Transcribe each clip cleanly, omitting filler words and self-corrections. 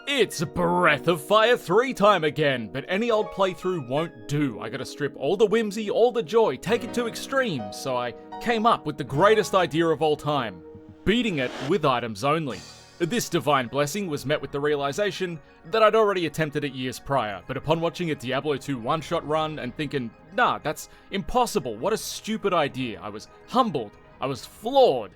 It's Breath of Fire 3 time again, but any old playthrough won't do. I gotta strip all the whimsy, all the joy, take it to extremes, so I came up with the greatest idea of all time: beating it with items only. This divine blessing was met with the realization that I'd already attempted it years prior, but upon watching a Diablo 2 one-shot run and thinking, nah, that's impossible, what a stupid idea, I was humbled, I was floored,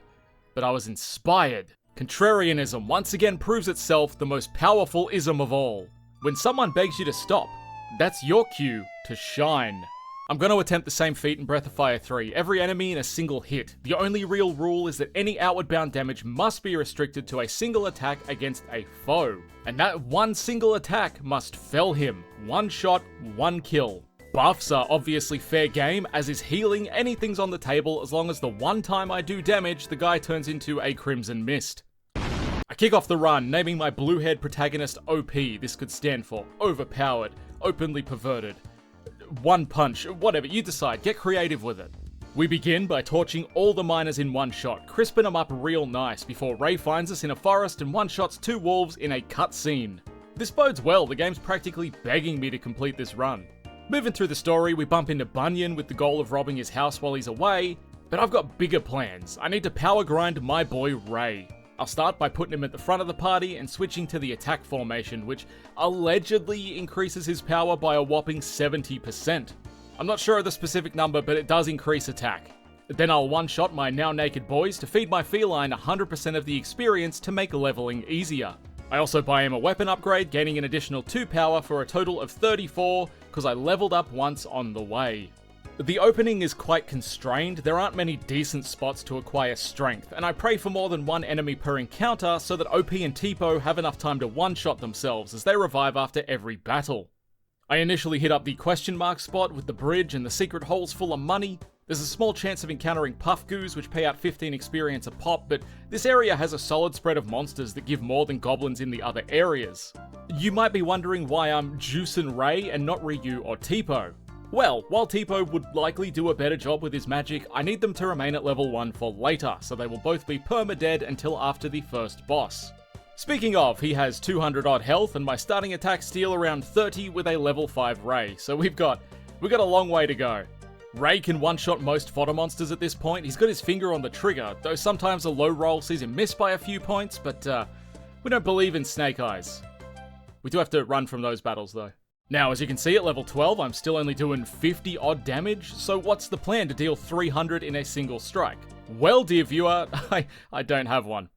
but I was inspired. Contrarianism once again proves itself the most powerful ism of all. When someone begs you to stop, that's your cue to shine. I'm going to attempt the same feat in Breath of Fire 3, every enemy in a single hit. The only real rule is that any outward bound damage must be restricted to a single attack against a foe. And that one single attack must fell him. One shot, one kill. Buffs are obviously fair game, as is healing. Anything's on the table as long as the one time I do damage, the guy turns into a Crimson Mist. I kick off the run, naming my blue-haired protagonist OP. This could stand for overpowered, openly perverted, one punch, whatever, you decide, get creative with it. We begin by torching all the miners in one shot, crisping them up real nice before Ray finds us in a forest and one-shots 2 wolves in a cutscene. This bodes well, the game's practically begging me to complete this run. Moving through the story, we bump into Bunyan with the goal of robbing his house while he's away, but I've got bigger plans. I need to power grind my boy Ray. I'll start by putting him at the front of the party and switching to the attack formation, which allegedly increases his power by a whopping 70%. I'm not sure of the specific number, but it does increase attack. Then I'll one-shot my now naked boys to feed my feline 100% of the experience to make leveling easier. I also buy him a weapon upgrade, gaining an additional 2 power for a total of 34, because I leveled up once on the way. The opening is quite constrained, there aren't many decent spots to acquire strength, and I pray for more than one enemy per encounter so that OP and Tipo have enough time to one-shot themselves as they revive after every battle. I initially hit up the question mark spot with the bridge and the secret holes full of money. There's a small chance of encountering puff goos which pay out 15 experience a pop, but this area has a solid spread of monsters that give more than goblins in the other areas. You might be wondering why I'm juicing Ray and not Ryu or Tipo. Well, while Tipo would likely do a better job with his magic, I need them to remain at level 1 for later, so they will both be perma-dead until after the first boss. Speaking of, he has 200 odd health and my starting attack steal around 30 with a level 5 Ray, so we've got a long way to go. Ray can one-shot most fodder monsters at this point. He's got his finger on the trigger, though sometimes a low roll sees him miss by a few points, but we don't believe in snake eyes. We do have to run from those battles though. Now, as you can see at level 12, I'm still only doing 50 odd damage, so what's the plan to deal 300 in a single strike? Well, dear viewer, I don't have one.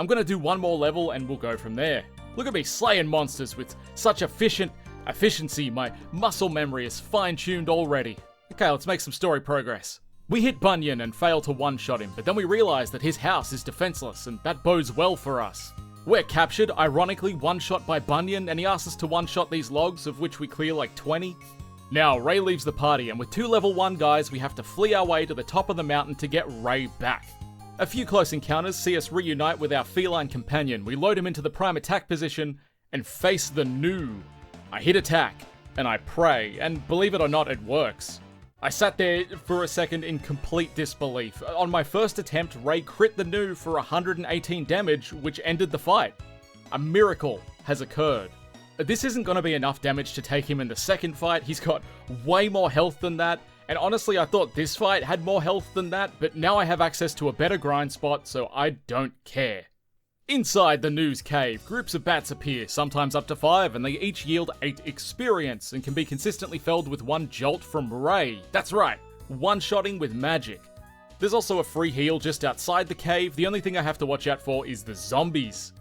I'm gonna do one more level and we'll go from there. Look at me slaying monsters with such efficiency, my muscle memory is fine-tuned already. Okay, let's make some story progress. We hit Bunyan and fail to one-shot him, but then we realize that his house is defenseless and that bodes well for us. We're captured, ironically one-shot by Bunyan, and he asks us to one-shot these logs, of which we clear like 20. Now, Ray leaves the party, and with 2 level 1 guys, we have to flee our way to the top of the mountain to get Ray back. A few close encounters see us reunite with our feline companion. We load him into the prime attack position and face the new. I hit attack, and I pray, and believe it or not, it works. I sat there for a second in complete disbelief. On my first attempt, Ray crit the new for 118 damage, which ended the fight. A miracle has occurred. This isn't going to be enough damage to take him in the second fight. He's got way more health than that, and honestly I thought this fight had more health than that, but now I have access to a better grind spot, so I don't care. Inside the News Cave, groups of bats appear, sometimes up to 5, and they each yield 8 experience, and can be consistently felled with 1 jolt from Ray. That's right, one-shotting with magic. There's also a free heal just outside the cave. The only thing I have to watch out for is the zombies.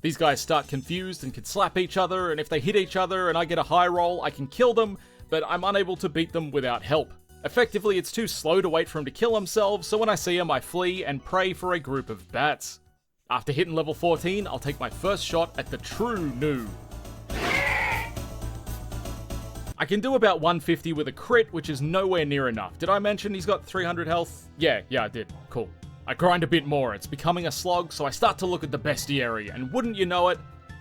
These guys start confused and can slap each other, and if they hit each other and I get a high roll, I can kill them, but I'm unable to beat them without help. Effectively, it's too slow to wait for them to kill themselves, so when I see them, I flee and pray for a group of bats. After hitting level 14, I'll take my first shot at the true new. I can do about 150 with a crit, which is nowhere near enough. Did I mention he's got 300 health? Yeah, I did. Cool. I grind a bit more, it's becoming a slog, so I start to look at the bestiary, and wouldn't you know it,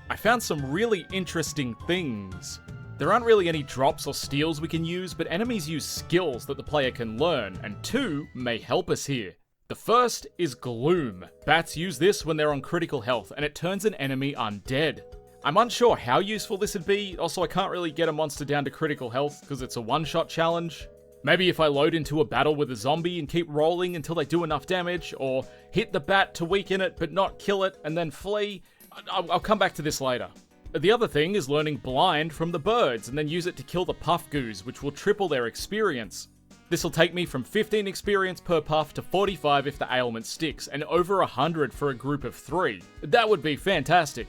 I found some really interesting things. There aren't really any drops or steals we can use, but enemies use skills that the player can learn, and 2 may help us here. The first is Gloom. Bats use this when they're on critical health, and it turns an enemy undead. I'm unsure how useful this would be, also I can't really get a monster down to critical health because it's a one-shot challenge. Maybe if I load into a battle with a zombie and keep rolling until they do enough damage, or hit the bat to weaken it but not kill it and then flee. I'll come back to this later. The other thing is learning blind from the birds and then use it to kill the puff goos, which will triple their experience. This will take me from 15 experience per puff to 45 if the ailment sticks, and over 100 for a group of 3. That would be fantastic.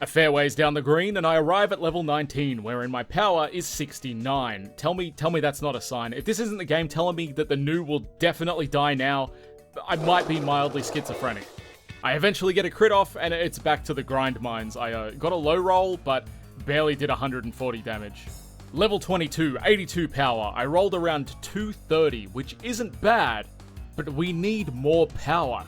A fair ways down the green and I arrive at level 19, wherein my power is 69. Tell me that's not a sign. If this isn't the game telling me that the new will definitely die now, I might be mildly schizophrenic. I eventually get a crit off and it's back to the grind mines. I got a low roll, but barely did 140 damage. Level 22, 82 power. I rolled around 230, which isn't bad, but we need more power.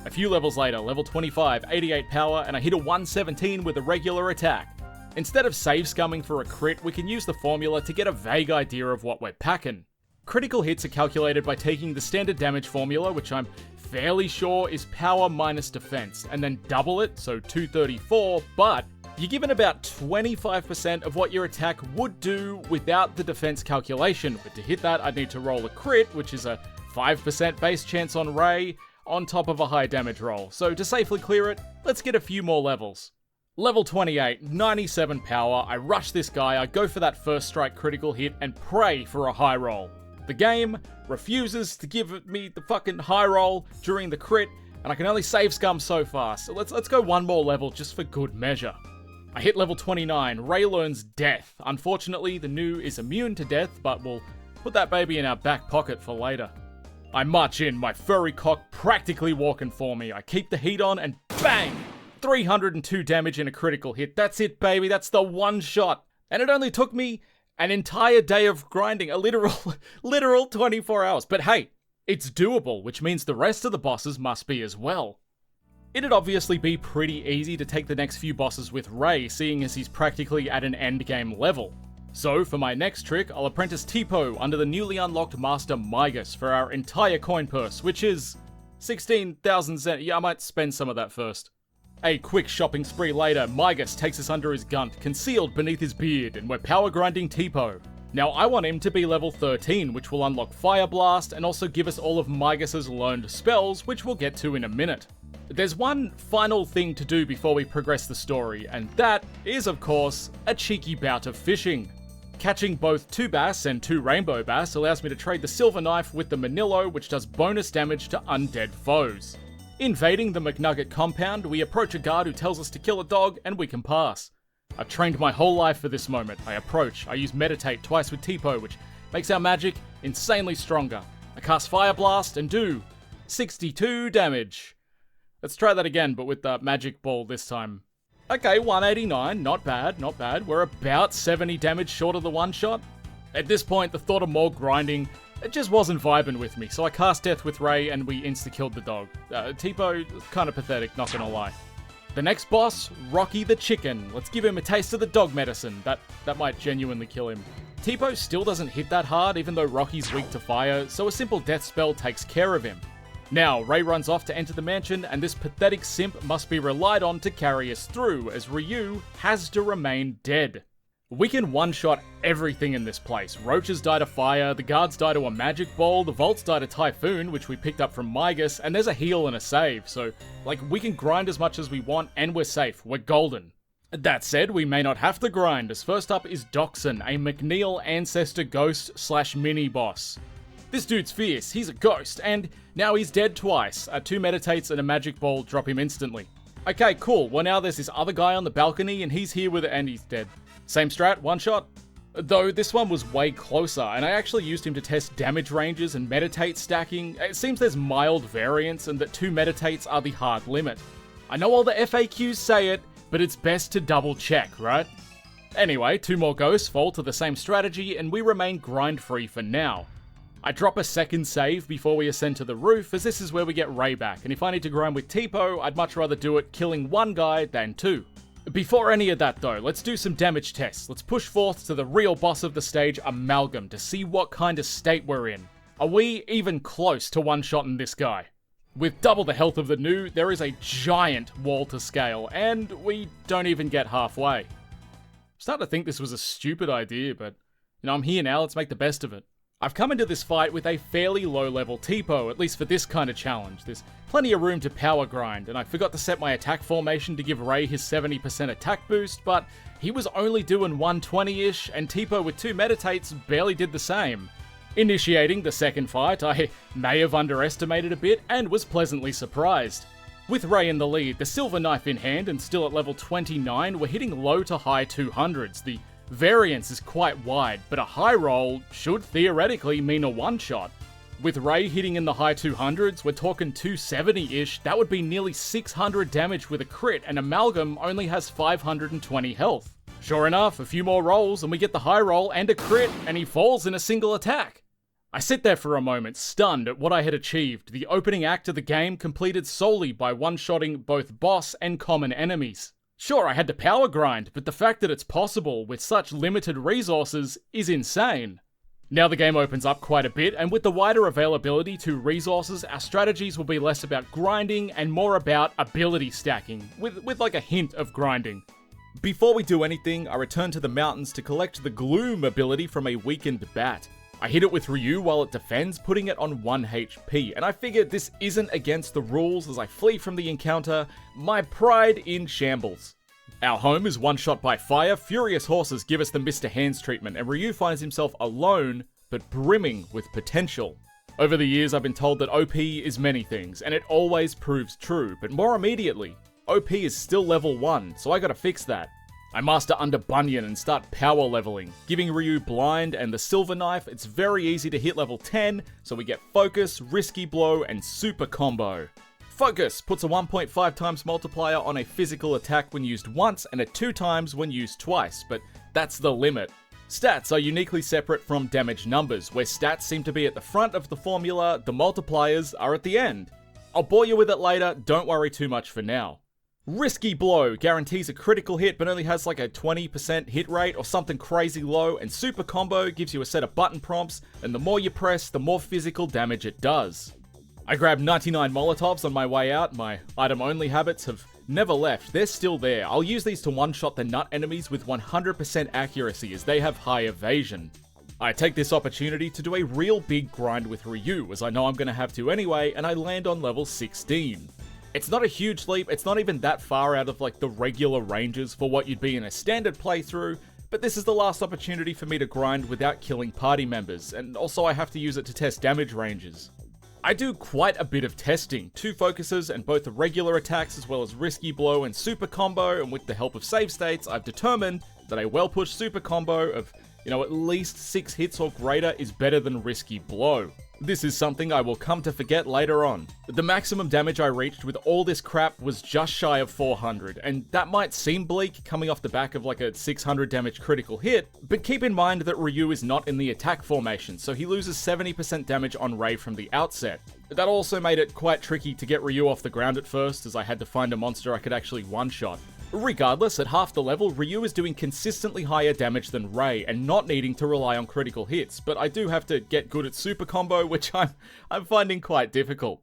A few levels later, level 25, 88 power, and I hit a 117 with a regular attack. Instead of save scumming for a crit, we can use the formula to get a vague idea of what we're packing. Critical hits are calculated by taking the standard damage formula, which I'm fairly sure is power minus defense, and then double it, so 234, but you're given about 25% of what your attack would do without the defense calculation. But to hit that, I'd need to roll a crit, which is a 5% base chance on Ray, on top of a high damage roll. So to safely clear it, let's get a few more levels. Level 28, 97 power, I rush this guy, I go for that first strike critical hit and pray for a high roll. The game refuses to give me the fucking high roll during the crit, and I can only save scum so far, so let's go one more level just for good measure. I hit level 29, Ray learns death. Unfortunately, the new is immune to death, but we'll put that baby in our back pocket for later. I march in, my furry cock practically walking for me. I keep the heat on and bang! 302 damage in a critical hit. That's it, baby. That's the one shot. And it only took me an entire day of grinding, a literal 24 hours. But hey, it's doable, which means the rest of the bosses must be as well. It'd obviously be pretty easy to take the next few bosses with Ray, seeing as he's practically at an endgame level. So, for my next trick, I'll apprentice Tipo under the newly unlocked Master Migas for our entire coin purse, which is 16,000 zen. Yeah, I might spend some of that first. A quick shopping spree later, Migas takes us under his gunt, concealed beneath his beard, and we're power grinding Tipo. Now, I want him to be level 13, which will unlock Fire Blast, and also give us all of Migas' learned spells, which we'll get to in a minute. There's one final thing to do before we progress the story, and that is, of course, a cheeky bout of fishing. Catching both 2 bass and 2 rainbow bass allows me to trade the silver knife with the Manillo, which does bonus damage to undead foes. Invading the McNugget compound, we approach a guard who tells us to kill a dog, and we can pass. I've trained my whole life for this moment. I approach, I use Meditate twice with Tipo, which makes our magic insanely stronger. I cast Fire Blast and do 62 damage. Let's try that again, but with the magic ball this time. Okay, 189, not bad, not bad. We're about 70 damage short of the one shot. At this point, the thought of more grinding, it just wasn't vibing with me, so I cast Death with Ray and we insta-killed the dog. Tipo, kind of pathetic, not gonna lie. The next boss, Rocky the Chicken. Let's give him a taste of the dog medicine. That might genuinely kill him. Tipo still doesn't hit that hard, even though Rocky's weak to fire, so a simple death spell takes care of him. Now, Ray runs off to enter the mansion, and this pathetic simp must be relied on to carry us through, as Ryu has to remain dead. We can one-shot everything in this place. Roaches die to fire, the guards die to a magic ball, the vaults die to Typhoon, which we picked up from Migas, and there's a heal and a save, so, we can grind as much as we want, and we're safe. We're golden. That said, we may not have to grind, as first up is Doxon, a McNeil ancestor ghost / mini-boss. This dude's fierce, he's a ghost, and now he's dead twice. 2 meditates and a magic ball drop him instantly. Okay, cool. Well, now there's this other guy on the balcony, and he's here with it, and he's dead. Same strat, one shot. Though this one was way closer, and I actually used him to test damage ranges and meditate stacking. It seems there's mild variance, and that 2 meditates are the hard limit. I know all the FAQs say it, but it's best to double check, right? Anyway, 2 more ghosts fall to the same strategy, and we remain grind-free for now. I drop a second save before we ascend to the roof, as this is where we get Ray back, and if I need to grind with Tipo, I'd much rather do it killing 1 guy than 2. Before any of that though, let's do some damage tests. Let's push forth to the real boss of the stage, Amalgam, to see what kind of state we're in. Are we even close to one-shotting this guy? With double the health of the new, there is a giant wall to scale, and we don't even get halfway. I'm starting to think this was a stupid idea, but I'm here now, let's make the best of it. I've come into this fight with a fairly low level Tipo, at least for this kind of challenge. There's plenty of room to power grind, and I forgot to set my attack formation to give Ray his 70% attack boost, but he was only doing 120-ish, and Tipo with 2 meditates barely did the same. Initiating the second fight, I may have underestimated a bit and was pleasantly surprised. With Ray in the lead, the silver knife in hand and still at level 29, we're hitting low to high 200s. The variance is quite wide, but a high roll should theoretically mean a one-shot. With Ray hitting in the high 200s, we're talking 270-ish, that would be nearly 600 damage with a crit, and Amalgam only has 520 health. Sure enough, a few more rolls and we get the high roll and a crit, and he falls in a single attack. I sit there for a moment, stunned at what I had achieved, the opening act of the game completed solely by one-shotting both boss and common enemies. Sure, I had to power grind, but the fact that it's possible with such limited resources is insane. Now the game opens up quite a bit, and with the wider availability to resources, our strategies will be less about grinding and more about ability stacking, with like a hint of grinding. Before we do anything, I return to the mountains to collect the Gloom ability from a weakened bat. I hit it with Ryu while it defends, putting it on 1 HP, and I figured this isn't against the rules as I flee from the encounter, my pride in shambles. Our home is one shot by fire, furious horses give us the Mr. Hands treatment, and Ryu finds himself alone, but brimming with potential. Over the years I've been told that OP is many things, and it always proves true, but more immediately, OP is still level 1, so I gotta fix that. I master Under Bunyan and start power leveling. Giving Ryu Blind and the Silver Knife, it's very easy to hit level 10, so we get Focus, Risky Blow, and Super Combo. Focus puts a 1.5 times multiplier on a physical attack when used once and a 2 times when used twice, but that's the limit. Stats are uniquely separate from damage numbers, where stats seem to be at the front of the formula, the multipliers are at the end. I'll bore you with it later, don't worry too much for now. Risky Blow guarantees a critical hit but only has like a 20% hit rate or something crazy low, and Super Combo gives you a set of button prompts, and the more you press, the more physical damage it does. I grabbed 99 Molotovs on my way out, my item only habits have never left, they're still there. I'll use these to one-shot the nut enemies with 100% accuracy as they have high evasion. I take this opportunity to do a real big grind with Ryu, as I know I'm going to have to anyway, and I land on level 16. It's not a huge leap, it's not even that far out of like the regular ranges for what you'd be in a standard playthrough, but this is the last opportunity for me to grind without killing party members, and also I have to use it to test damage ranges. I do quite a bit of testing, 2 focuses and both the regular attacks as well as Risky Blow and Super Combo, and with the help of save states, I've determined that a well-pushed Super Combo of, at least 6 hits or greater is better than Risky Blow. This is something I will come to forget later on. The maximum damage I reached with all this crap was just shy of 400, and that might seem bleak coming off the back of like a 600 damage critical hit, but keep in mind that Ryu is not in the attack formation, so he loses 70% damage on Ray from the outset. That also made it quite tricky to get Ryu off the ground at first, as I had to find a monster I could actually one-shot. Regardless, at half the level, Ryu is doing consistently higher damage than Ray and not needing to rely on critical hits, but I do have to get good at Super Combo, which I'm finding quite difficult.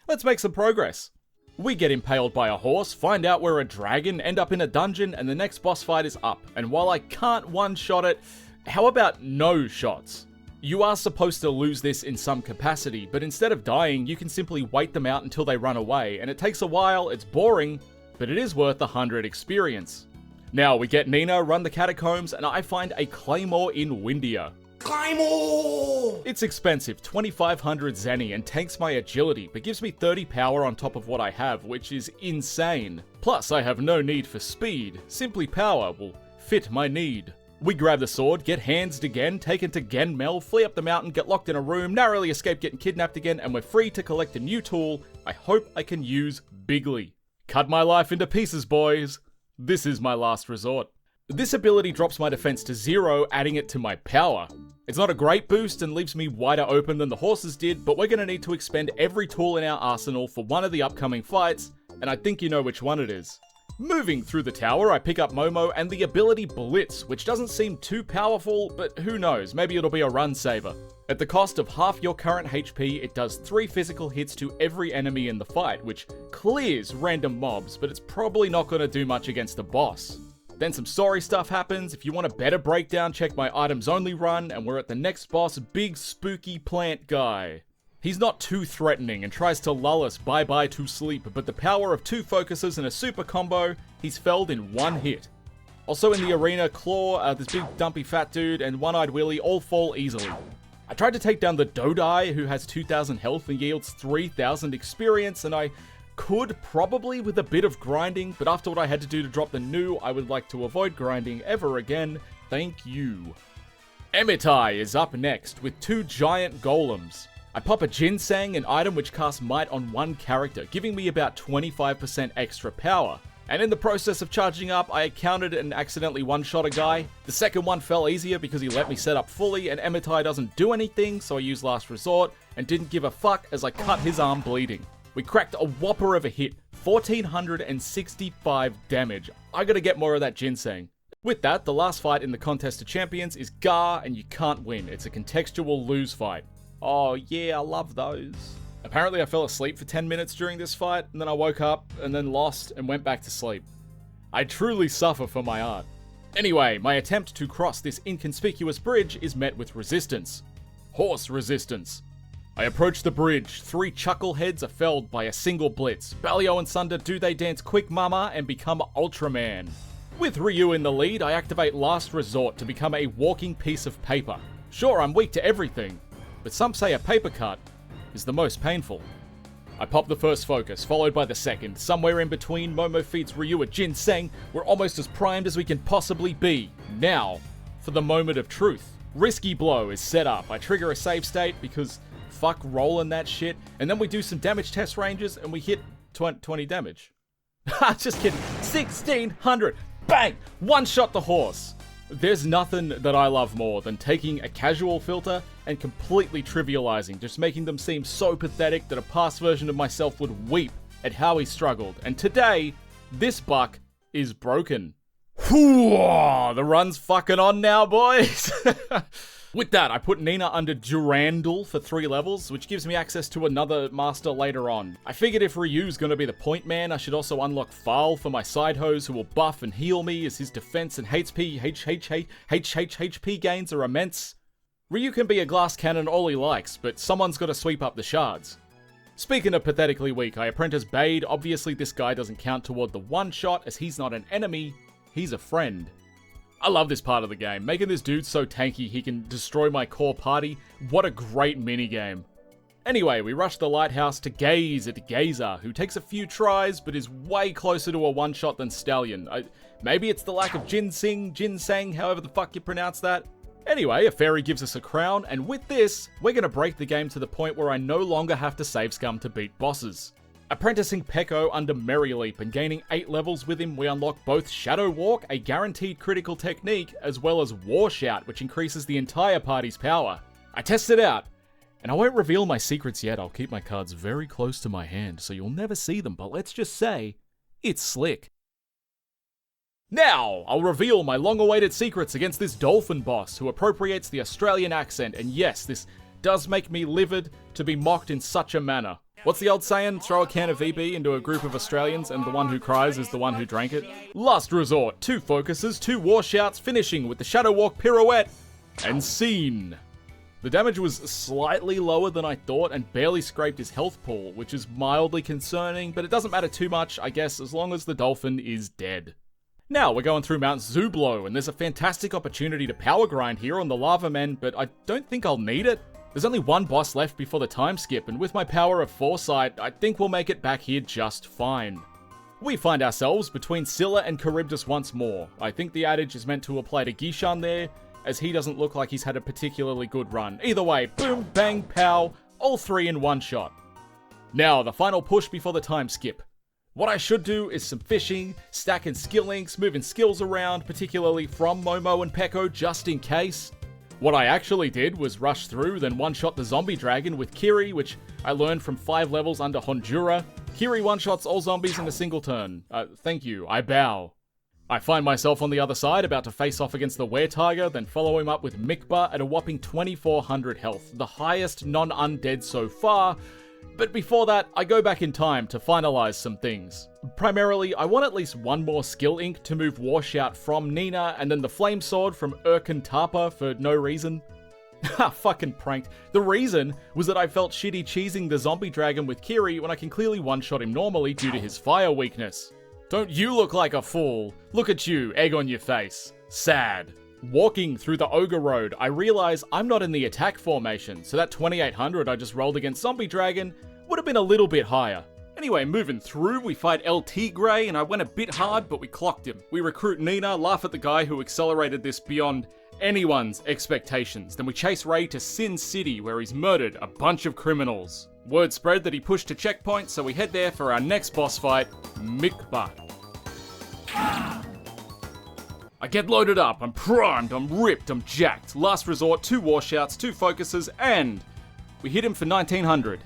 Let's make some progress. We get impaled by a horse, find out we're a dragon, end up in a dungeon, and the next boss fight is up. And while I can't one-shot it, how about no shots? You are supposed to lose this in some capacity, but instead of dying, you can simply wait them out until they run away, and it takes a while, it's boring, but it is worth 100 experience. Now we get Nina, run the catacombs, and I find a claymore in Windia. Claymore! It's expensive, 2500 Zenny, and tanks my agility, but gives me 30 power on top of what I have, which is insane. Plus, I have no need for speed, simply power will fit my need. We grab the sword, get handsed again, taken to Genmel, flee up the mountain, get locked in a room, narrowly escape getting kidnapped again, and we're free to collect a new tool I hope I can use bigly. Cut my life into pieces, boys. This is my last resort. This ability drops my defense to 0, adding it to my power. It's not a great boost and leaves me wider open than the horses did, but we're going to need to expend every tool in our arsenal for one of the upcoming fights, and I think you know which one it is. Moving through the tower, I pick up Momo and the ability Blitz, which doesn't seem too powerful, but who knows, maybe it'll be a run saver. At the cost of half your current HP, it does 3 physical hits to every enemy in the fight, which clears random mobs, but it's probably not going to do much against the boss. Then some sorry stuff happens. If you want a better breakdown, check my items only run, and we're at the next boss, big spooky plant guy. He's not too threatening and tries to lull us bye-bye to sleep, but the power of 2 focuses and a super combo, he's felled in 1 hit. Also in the arena, Claw, this big dumpy fat dude, and One-Eyed Willy all fall easily. I tried to take down the Dodai, who has 2,000 health and yields 3,000 experience, and I could probably with a bit of grinding, but after what I had to do to drop the new, I would like to avoid grinding ever again. Thank you. Emitai is up next with 2 giant golems. I pop a Ginseng, an item which casts might on 1 character, giving me about 25% extra power. And in the process of charging up, I countered and accidentally one-shot a guy. The second one fell easier because he let me set up fully, and Emitai doesn't do anything, so I used Last Resort, and didn't give a fuck as I cut his arm bleeding. We cracked a whopper of a hit, 1,465 damage. I gotta get more of that Ginseng. With that, the last fight in the Contest of Champions is Gar, and you can't win. It's a contextual lose fight. Oh yeah, I love those. Apparently I fell asleep for 10 minutes during this fight, and then I woke up, and then lost, and went back to sleep. I truly suffer for my art. Anyway, my attempt to cross this inconspicuous bridge is met with resistance. Horse resistance. I approach the bridge, 3 chuckleheads are felled by a single blitz. Balio and Sunder do they dance quick mama and become Ultraman. With Ryu in the lead, I activate Last Resort to become a walking piece of paper. Sure, I'm weak to everything, but some say a paper cut is the most painful. I pop the first focus, followed by the second. Somewhere in between, Momo feeds Ryu a Ginseng. We're almost as primed as we can possibly be. Now, for the moment of truth. Risky Blow is set up. I trigger a save state because fuck rolling that shit. And then we do some damage test ranges and we hit 20 damage. Just kidding. 1,600. Bang! One shot the horse. There's nothing that I love more than taking a casual filter and completely trivializing, just making them seem so pathetic that a past version of myself would weep at how he struggled. And today, this buck is broken. Whew, the run's fucking on now, boys. With that, I put Nina under Durandal for 3 levels, which gives me access to another master later on. I figured if Ryu's gonna be the point man, I should also unlock Pharl for my side hose who will buff and heal me as his defense and HP gains are immense. Ryu can be a glass cannon all he likes, but someone's gotta sweep up the shards. Speaking of pathetically weak, I apprentice Bade. Obviously this guy doesn't count toward the one shot as he's not an enemy, he's a friend. I love this part of the game, making this dude so tanky he can destroy my core party. What a great minigame. Anyway, we rush the lighthouse to gaze at Gazer, who takes a few tries but is way closer to a one-shot than Stallion. Maybe it's the lack of ginseng, however the fuck you pronounce that. Anyway, a fairy gives us a crown, and with this, we're gonna break the game to the point where I no longer have to save scum to beat bosses. Apprenticing Peko under Merry Leap and gaining 8 levels with him, we unlock both Shadow Walk, a guaranteed critical technique, as well as War Shout, which increases the entire party's power. I test it out, and I won't reveal my secrets yet. I'll keep my cards very close to my hand, so you'll never see them, but let's just say, it's slick. Now, I'll reveal my long-awaited secrets against this dolphin boss who appropriates the Australian accent, and yes, this does make me livid to be mocked in such a manner. What's the old saying? Throw a can of VB into a group of Australians and the one who cries is the one who drank it. Last resort, 2 focuses, 2 war shouts, finishing with the Shadow Walk pirouette, and scene. The damage was slightly lower than I thought and barely scraped his health pool, which is mildly concerning, but it doesn't matter too much, I guess, as long as the dolphin is dead. Now, we're going through Mount Zublo, and there's a fantastic opportunity to power grind here on the Lava Men, but I don't think I'll need it. There's only one boss left before the time skip, and with my power of foresight, I think we'll make it back here just fine. We find ourselves between Scylla and Charybdis once more. I think the adage is meant to apply to Gishan there, as he doesn't look like he's had a particularly good run. Either way, boom, bang, pow, all 3 in one shot. Now, the final push before the time skip. What I should do is some fishing, stacking skill links, moving skills around, particularly from Momo and Peko, just in case. What I actually did was rush through, then one-shot the zombie dragon with Kiri, which I learned from 5 levels under Honjura. Kiri one-shots all zombies in a single turn. Thank you, I bow. I find myself on the other side about to face off against the Were-Tiger, then follow him up with Mikba at a whopping 2400 health, the highest non-undead so far. But before that, I go back in time to finalize some things. Primarily, I want at least one more skill ink to move Warshout from Nina, and then the Flame Sword from Urkin Tapa for no reason. Ha, fucking pranked. The reason was that I felt shitty cheesing the zombie dragon with Kiri when I can clearly one-shot him normally due to his fire weakness. Don't you look like a fool? Look at you, egg on your face. Sad. Walking through the Ogre Road, I realize I'm not in the attack formation, so that 2800 I just rolled against Zombie Dragon would have been a little bit higher. Anyway, moving through, we fight LT Grey, and I went a bit hard, but we clocked him. We recruit Nina, laugh at the guy who accelerated this beyond anyone's expectations. Then we chase Ray to Sin City, where he's murdered a bunch of criminals. Word spread that he pushed to checkpoint, so we head there for our next boss fight, Mikba. I get loaded up, I'm primed, I'm ripped, I'm jacked. Last resort, 2 Warshouts, 2 focuses, and we hit him for 1900.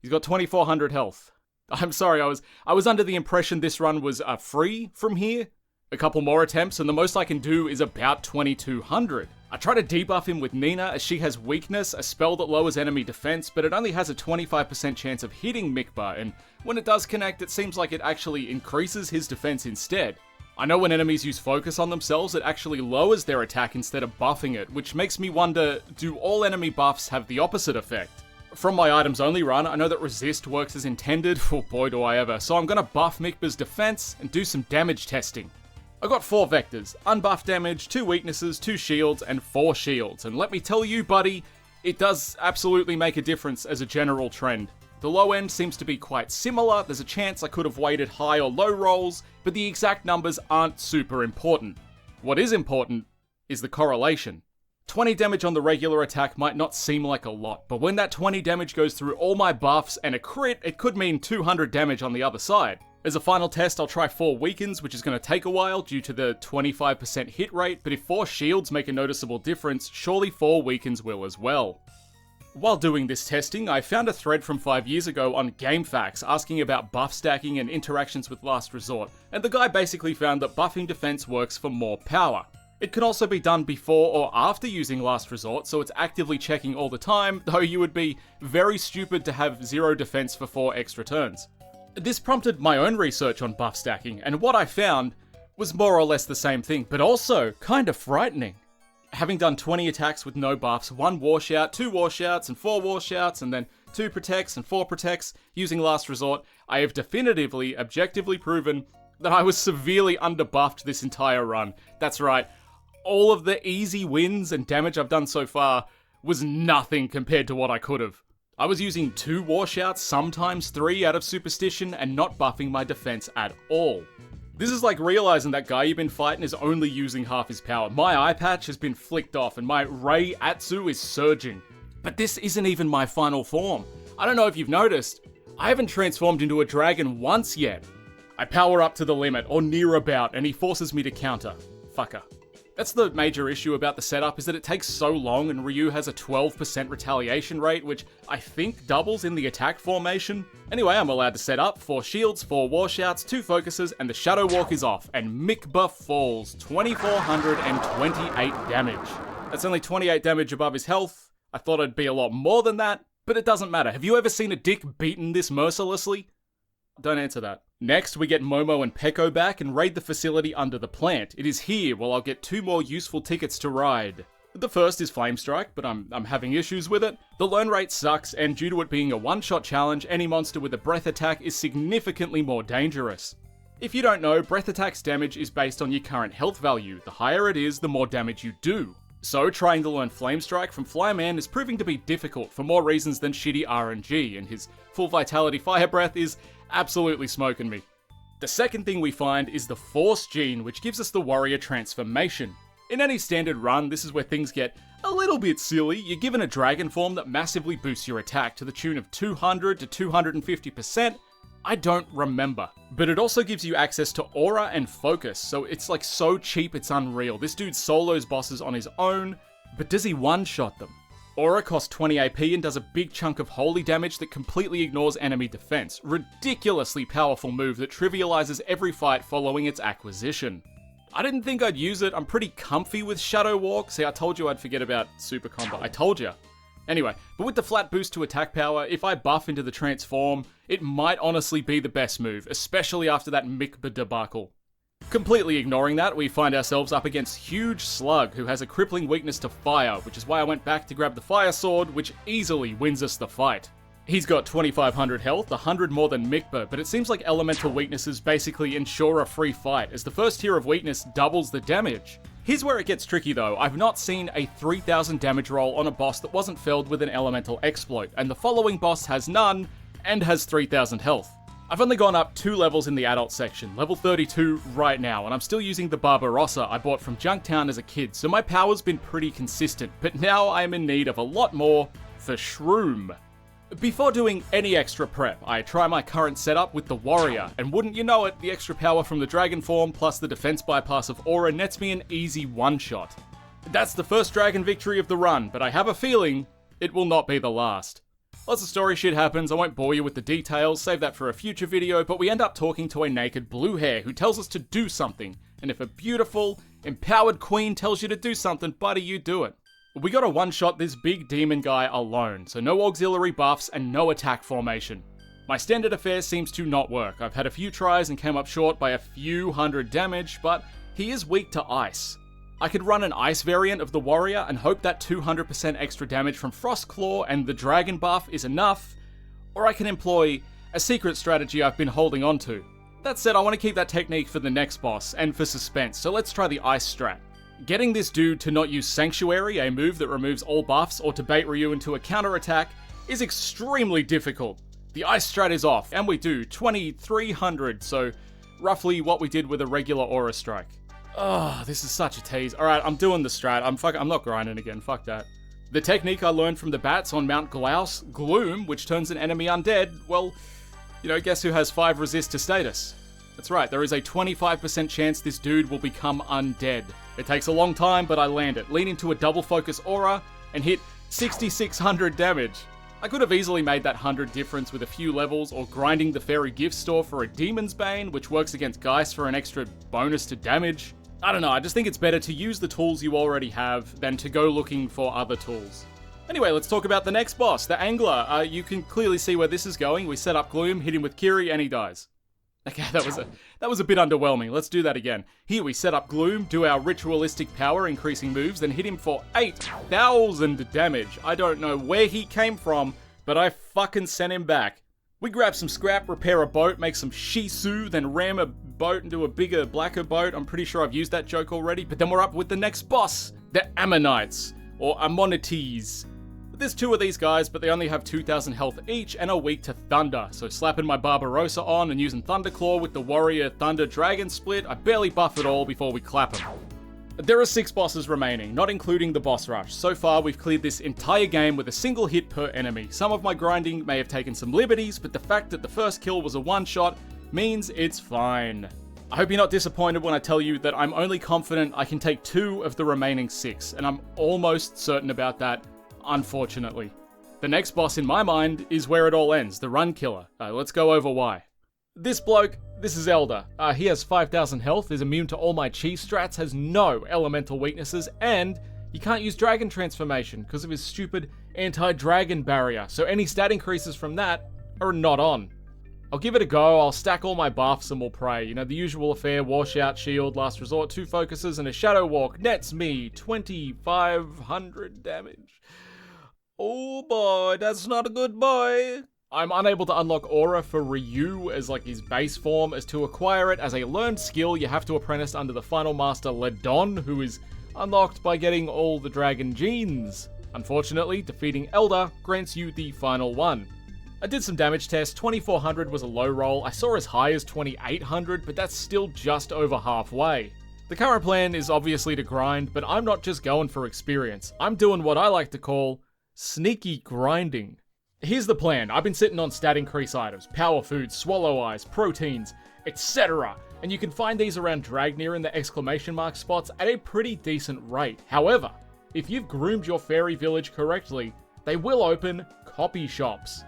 He's got 2400 health. I'm sorry, I was under the impression this run was free from here. A couple more attempts, and the most I can do is about 2200. I try to debuff him with Nina, as she has weakness, a spell that lowers enemy defense, but it only has a 25% chance of hitting Mikba, and when it does connect, it seems like it actually increases his defense instead. I know when enemies use focus on themselves, it actually lowers their attack instead of buffing it, which makes me wonder, do all enemy buffs have the opposite effect? From my items only run, I know that resist works as intended, oh boy do I ever, so I'm gonna buff Mikba's defense and do some damage testing. I got 4 vectors, unbuffed damage, 2 weaknesses, 2 shields, and 4 shields, and let me tell you buddy, it does absolutely make a difference as a general trend. The low end seems to be quite similar, there's a chance I could have weighted high or low rolls, but the exact numbers aren't super important. What is important is the correlation. 20 damage on the regular attack might not seem like a lot, but when that 20 damage goes through all my buffs and a crit, it could mean 200 damage on the other side. As a final test, I'll try 4 weakens, which is going to take a while due to the 25% hit rate, but if 4 shields make a noticeable difference, surely 4 weakens will as well. While doing this testing, I found a thread from 5 years ago on GameFAQs asking about buff stacking and interactions with Last Resort, and the guy basically found that buffing defense works for more power. It can also be done before or after using Last Resort, so it's actively checking all the time, though you would be very stupid to have 0 defense for 4 extra turns. This prompted my own research on buff stacking, and what I found was more or less the same thing, but also kind of frightening. Having done 20 attacks with no buffs, 1 Warshout, 2 Warshouts, and 4 Warshouts, and then 2 Protects and 4 Protects using Last Resort, I have definitively, objectively proven that I was severely underbuffed this entire run. That's right, all of the easy wins and damage I've done so far was nothing compared to what I could have. I was using 2 Warshouts, sometimes 3 out of Superstition, and not buffing my defense at all. This is like realizing that guy you've been fighting is only using half his power. My eye patch has been flicked off and my Ray Atsu is surging. But this isn't even my final form. I don't know if you've noticed, I haven't transformed into a dragon once yet. I power up to the limit, or near about, and he forces me to counter. Fucker. That's the major issue about the setup, is that it takes so long and Ryu has a 12% retaliation rate, which I think doubles in the attack formation. Anyway, I'm allowed to set up 4 shields, 4 Warshouts, 2 focuses, and the Shadow Walk is off, and Mikba falls, 2428 damage. That's only 28 damage above his health. I thought it'd be a lot more than that, but it doesn't matter. Have you ever seen a dick beaten this mercilessly? Don't answer that. Next, we get Momo and Peko back and raid the facility under the plant. It is here where I'll get 2 more useful tickets to ride. The first is Flame Strike, but I'm having issues with it. The learn rate sucks, and due to it being a one-shot challenge, any monster with a breath attack is significantly more dangerous. If you don't know, breath attack's damage is based on your current health value. The higher it is, the more damage you do. So trying to learn Flame Strike from Flyman is proving to be difficult for more reasons than shitty RNG, and his full vitality fire breath is absolutely smoking me. The second thing we find is the Force gene, which gives us the warrior transformation. In any standard run, this is where things get a little bit silly. You're given a dragon form that massively boosts your attack to the tune of 200 to 250%. I don't remember. But it also gives you access to aura and focus, so it's like so cheap it's unreal. This dude solos bosses on his own, but does he one-shot them? Aura costs 20 AP and does a big chunk of holy damage that completely ignores enemy defense. Ridiculously powerful move that trivializes every fight following its acquisition. I didn't think I'd use it. I'm pretty comfy with Shadow Walk. See, I told you I'd forget about super combo. I told you. Anyway, but with the flat boost to attack power, if I buff into the transform, it might honestly be the best move, especially after that Mikba debacle. Completely ignoring that, we find ourselves up against Huge Slug, who has a crippling weakness to fire, which is why I went back to grab the fire sword, which easily wins us the fight. He's got 2500 health, 100 more than Mikba, but it seems like elemental weaknesses basically ensure a free fight, as the first tier of weakness doubles the damage. Here's where it gets tricky though. I've not seen a 3000 damage roll on a boss that wasn't felled with an elemental exploit, and the following boss has none, and has 3000 health. I've only gone up 2 levels in the adult section, level 32 right now, and I'm still using the Barbarossa I bought from Junktown as a kid, so my power's been pretty consistent, but now I am in need of a lot more for Shroom. Before doing any extra prep, I try my current setup with the Warrior, and wouldn't you know it, the extra power from the Dragon form plus the defense bypass of Aura nets me an easy one-shot. That's the first Dragon victory of the run, but I have a feeling it will not be the last. Lots of story shit happens, I won't bore you with the details, save that for a future video, but we end up talking to a naked blue hair who tells us to do something, and if a beautiful, empowered queen tells you to do something, buddy, you do it. We gotta one-shot this big demon guy alone, so no auxiliary buffs and no attack formation. My standard affairs seems to not work. I've had a few tries and came up short by a few hundred damage, but he is weak to ice. I could run an ice variant of the Warrior and hope that 200% extra damage from Frost Claw and the Dragon buff is enough, or I can employ a secret strategy I've been holding on to. That said, I want to keep that technique for the next boss and for suspense, so let's try the ice strat. Getting this dude to not use Sanctuary, a move that removes all buffs, or to bait Ryu into a counterattack, is extremely difficult. The ice strat is off, and we do 2300, so roughly what we did with a regular Aura Strike. Oh, this is such a tease. Alright, I'm doing the strat. I'm not grinding again, fuck that. The technique I learned from the bats on Mount Glaus, Gloom, which turns an enemy undead, well, you know, guess who has 5 resist to status? That's right, there is a 25% chance this dude will become undead. It takes a long time, but I land it. Lean into a double focus aura, and hit 6600 damage. I could have easily made that 100 difference with a few levels, or grinding the Fairy Gift Store for a Demon's Bane, which works against Geist for an extra bonus to damage. I don't know, I just think it's better to use the tools you already have than to go looking for other tools. Anyway, let's talk about the next boss, the Angler. You can clearly see where this is going. We set up Gloom, hit him with Kiri, and he dies. Okay, that was a bit underwhelming. Let's do that again. Here we set up Gloom, do our ritualistic power increasing moves, then hit him for 8,000 damage. I don't know where he came from, but I fucking sent him back. We grab some scrap, repair a boat, make some shisu, then ram a boat into a bigger, blacker boat. I'm pretty sure I've used that joke already, but then we're up with the next boss, the Ammonites, or Ammonites. There's 2 of these guys, but they only have 2000 health each and are weak to thunder, so slapping my Barbarossa on and using Thunderclaw with the Warrior Thunder Dragon split, I barely buff it all before we clap him. There are 6 bosses remaining, not including the boss rush. So far, we've cleared this entire game with a single hit per enemy. Some of my grinding may have taken some liberties, but the fact that the first kill was a one-shot means it's fine. I hope you're not disappointed when I tell you that I'm only confident I can take 2 of the remaining 6, and I'm almost certain about that, unfortunately. The next boss in my mind is where it all ends, the Run Killer. Let's go over why. This bloke, this is Elder. He has 5000 health, is immune to all my chi strats, has no elemental weaknesses, and he can't use Dragon Transformation because of his stupid anti-dragon barrier, so any stat increases from that are not on. I'll give it a go, I'll stack all my buffs and we'll pray. You know, the usual affair, washout, shield, last resort, 2 focuses, and a shadow walk nets me 2500 damage. Oh boy, that's not a good boy. I'm unable to unlock Aura for Ryu as like his base form, as to acquire it as a learned skill you have to apprentice under the final master Ledon, who is unlocked by getting all the dragon genes. Unfortunately, defeating Elder grants you the final one. I did some damage tests, 2400 was a low roll, I saw as high as 2800, but that's still just over halfway. The current plan is obviously to grind, but I'm not just going for experience, I'm doing what I like to call sneaky grinding. Here's the plan. I've been sitting on stat increase items, power foods, swallow eyes, proteins, etc. And you can find these around Dragnir in the exclamation mark spots at a pretty decent rate. However, if you've groomed your fairy village correctly, they will open copy shops.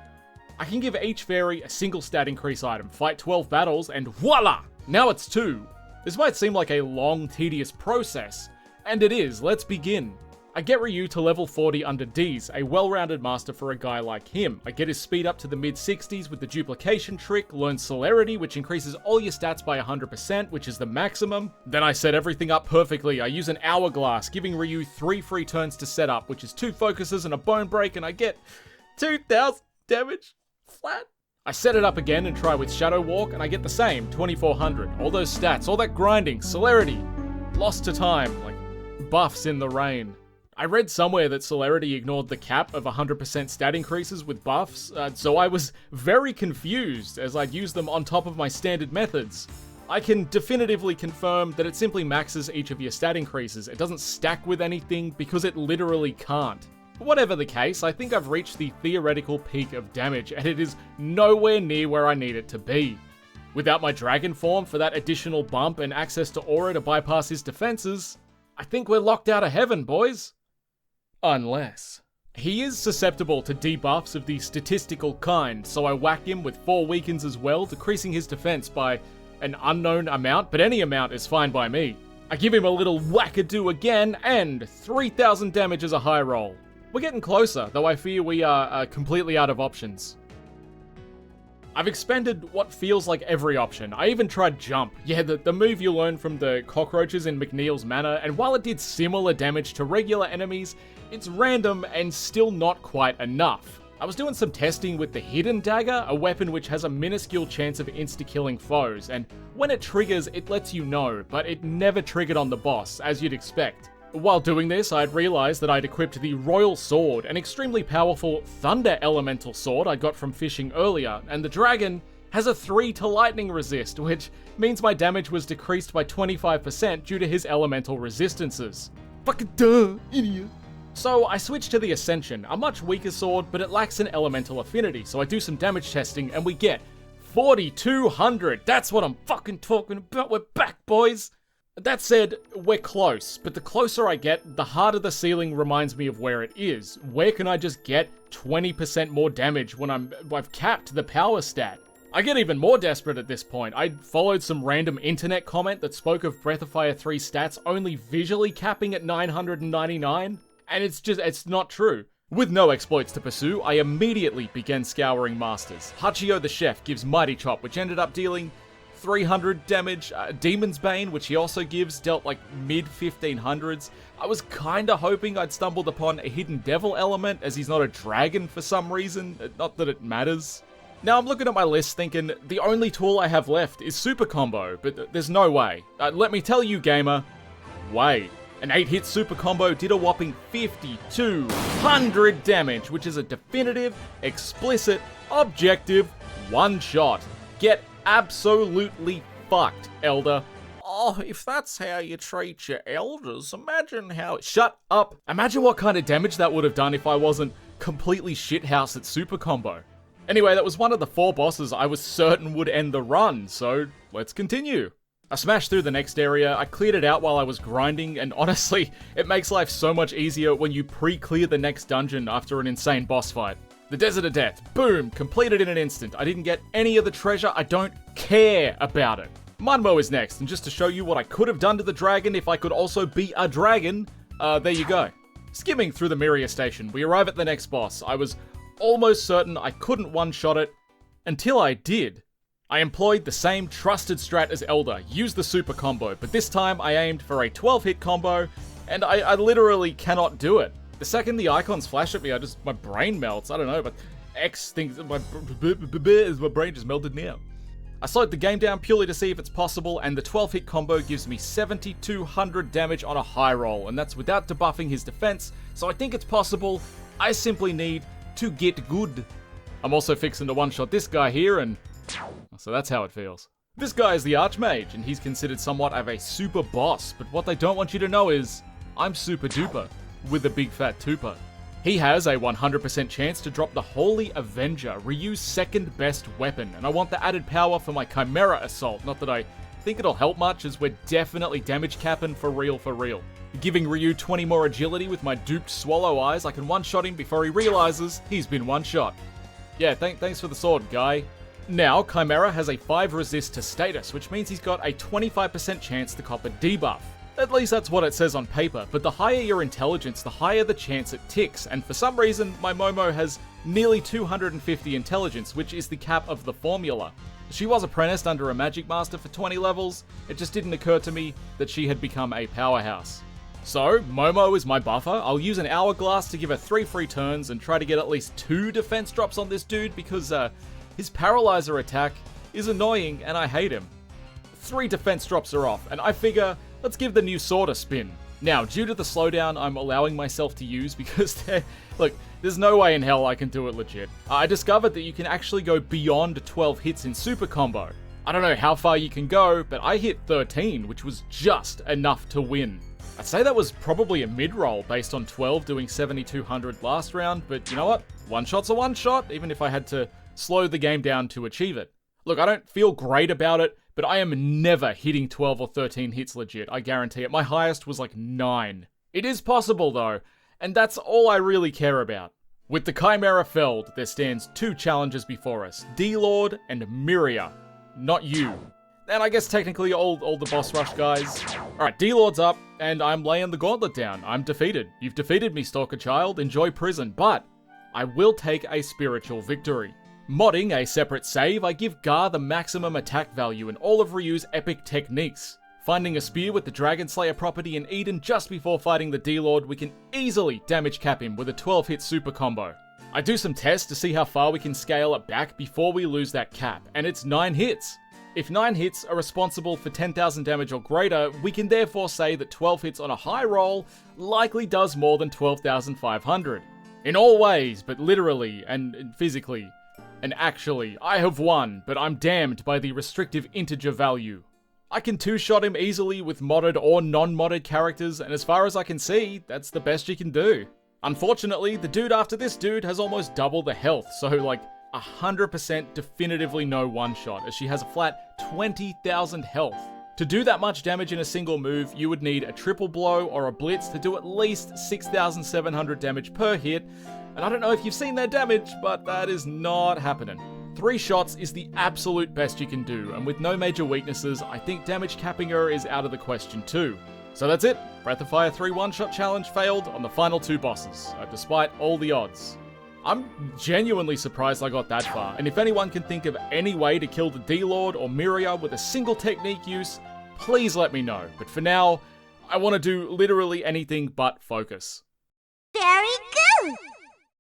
I can give each fairy a single stat increase item, fight 12 battles, and voila! Now it's 2. This might seem like a long, tedious process, and it is. Let's begin. I get Ryu to level 40 under D's, a well-rounded master for a guy like him. I get his speed up to the mid-60s with the duplication trick, learn celerity, which increases all your stats by 100%, which is the maximum. Then I set everything up perfectly. I use an hourglass, giving Ryu 3 free turns to set up, which is 2 focuses and a bone break, and I get 2,000 damage flat. I set it up again and try with Shadow Walk, and I get the same, 2,400. All those stats, all that grinding, celerity, lost to time, like buffs in the rain. I read somewhere that celerity ignored the cap of 100% stat increases with buffs, so I was very confused as I'd use them on top of my standard methods. I can definitively confirm that it simply maxes each of your stat increases. It doesn't stack with anything because it literally can't. Whatever the case, I think I've reached the theoretical peak of damage, and it is nowhere near where I need it to be. Without my dragon form for that additional bump and access to aura to bypass his defenses, I think we're locked out of heaven, boys. Unless he is susceptible to debuffs of the statistical kind, so I whack him with 4 weakens as well, decreasing his defense by an unknown amount, but any amount is fine by me. I give him a little wackadoo again, and 3,000 damage as a high roll. We're getting closer, though I fear we are completely out of options. I've expended what feels like every option. I even tried Jump. Yeah, the move you learn from the cockroaches in McNeil's Manor, and while it did similar damage to regular enemies, it's random and still not quite enough. I was doing some testing with the Hidden Dagger, a weapon which has a minuscule chance of insta-killing foes, and when it triggers, it lets you know, but it never triggered on the boss, as you'd expect. While doing this, I'd realized that I'd equipped the Royal Sword, an extremely powerful Thunder Elemental sword I got from fishing earlier, and the dragon has a 3 to lightning resist, which means my damage was decreased by 25% due to his elemental resistances. Fucking duh, idiot. So I switched to the Ascension, a much weaker sword, but it lacks an elemental affinity, so I do some damage testing and we get 4,200. That's what I'm fucking talking about. We're back, boys. That said, we're close, but the closer I get, the harder the ceiling reminds me of where it is. Where can I just get 20% more damage when I've capped the power stat? I get even more desperate at this point. I followed some random internet comment that spoke of Breath of Fire 3 stats only visually capping at 999, and it's not true. With no exploits to pursue, I immediately began scouring masters. Hachio the Chef gives Mighty Chop, which ended up dealing 300 damage. Demon's Bane, which he also gives, dealt like mid-1500s. I was kinda hoping I'd stumbled upon a hidden devil element, as he's not a dragon for some reason, not that it matters. Now I'm looking at my list thinking, the only tool I have left is Super Combo, but there's no way. Let me tell you, gamer, wait. An 8-hit Super Combo did a whopping 5,200 damage, which is a definitive, explicit, objective one-shot. Get absolutely fucked, Elder. Oh, if that's how you treat your elders, imagine how— Shut up! Imagine what kind of damage that would have done if I wasn't completely shithouse at Super Combo. Anyway, that was one of the 4 bosses I was certain would end the run, so let's continue. I smashed through the next area, I cleared it out while I was grinding, and honestly, it makes life so much easier when you pre-clear the next dungeon after an insane boss fight. The Desert of Death, boom, completed in an instant. I didn't get any of the treasure, I don't care about it. Munmo is next, and just to show you what I could have done to the dragon if I could also be a dragon, there you go. Skimming through the Miria station, we arrive at the next boss. I was almost certain I couldn't one-shot it, until I did. I employed the same trusted strat as Elder, used the Super Combo, but this time I aimed for a 12-hit combo, and I literally cannot do it. The second the icons flash at me, my brain melts, I don't know, but X thinks, my brain just melted now. I slowed the game down purely to see if it's possible, and the 12-hit combo gives me 7,200 damage on a high roll, and that's without debuffing his defense, so I think it's possible. I simply need to get good. I'm also fixing to one-shot this guy here, and so that's how it feels. This guy is the Archmage, and he's considered somewhat of a super boss, but what they don't want you to know is, I'm super duper, with a big fat tuper. He has a 100% chance to drop the Holy Avenger, Ryu's second best weapon, and I want the added power for my Chimera Assault, not that I think it'll help much as we're definitely damage capping for real. Giving Ryu 20 more agility with my duped Swallow Eyes, I can one-shot him before he realizes he's been one-shot. Yeah, thanks for the sword, guy. Now, Chimera has a 5 resist to status, which means he's got a 25% chance to cop a debuff. At least that's what it says on paper, but the higher your intelligence, the higher the chance it ticks, and for some reason, my Momo has nearly 250 intelligence, which is the cap of the formula. She was apprenticed under a Magic Master for 20 levels, it just didn't occur to me that she had become a powerhouse. So, Momo is my buffer. I'll use an Hourglass to give her 3 free turns and try to get at least 2 defense drops on this dude because his Paralyzer attack is annoying and I hate him. 3 defense drops are off, and I figure, let's give the new sword a spin. Now, due to the slowdown I'm allowing myself to use because, look, there's no way in hell I can do it legit. I discovered that you can actually go beyond 12 hits in Super Combo. I don't know how far you can go, but I hit 13, which was just enough to win. I'd say that was probably a mid-roll based on 12 doing 7,200 last round, but you know what? One shot's a one shot, even if I had to slow the game down to achieve it. Look, I don't feel great about it, but I am never hitting 12 or 13 hits legit, I guarantee it. My highest was like 9. It is possible though, and that's all I really care about. With the Chimera felled, there stands 2 challenges before us, D-Lord and Miria. Not you. And I guess technically all the boss rush guys. Alright, D-Lord's up, and I'm laying the gauntlet down. I'm defeated. You've defeated me, Stalker Child. Enjoy prison, but I will take a spiritual victory. Modding a separate save, I give Gar the maximum attack value in all of Ryu's epic techniques. Finding a spear with the Dragon Slayer property in Eden just before fighting the D-Lord, we can easily damage cap him with a 12-hit super combo. I do some tests to see how far we can scale it back before we lose that cap, and it's 9 hits. If 9 hits are responsible for 10,000 damage or greater, we can therefore say that 12 hits on a high roll likely does more than 12,500. In all ways, but literally and physically. And actually, I have won, but I'm damned by the restrictive integer value. I can 2-shot him easily with modded or non-modded characters, and as far as I can see, that's the best you can do. Unfortunately, the dude after this dude has almost double the health, so like 100% definitively no one-shot, as she has a flat 20,000 health. To do that much damage in a single move, you would need a triple blow or a blitz to do at least 6,700 damage per hit, and I don't know if you've seen their damage, but that is not happening. 3 shots is the absolute best you can do, and with no major weaknesses, I think damage capping her is out of the question too. So that's it. Breath of Fire 3 one-shot challenge failed on the final 2 bosses, despite all the odds. I'm genuinely surprised I got that far, and if anyone can think of any way to kill the D-Lord or Miria with a single technique use, please let me know. But for now, I want to do literally anything but focus. Very good!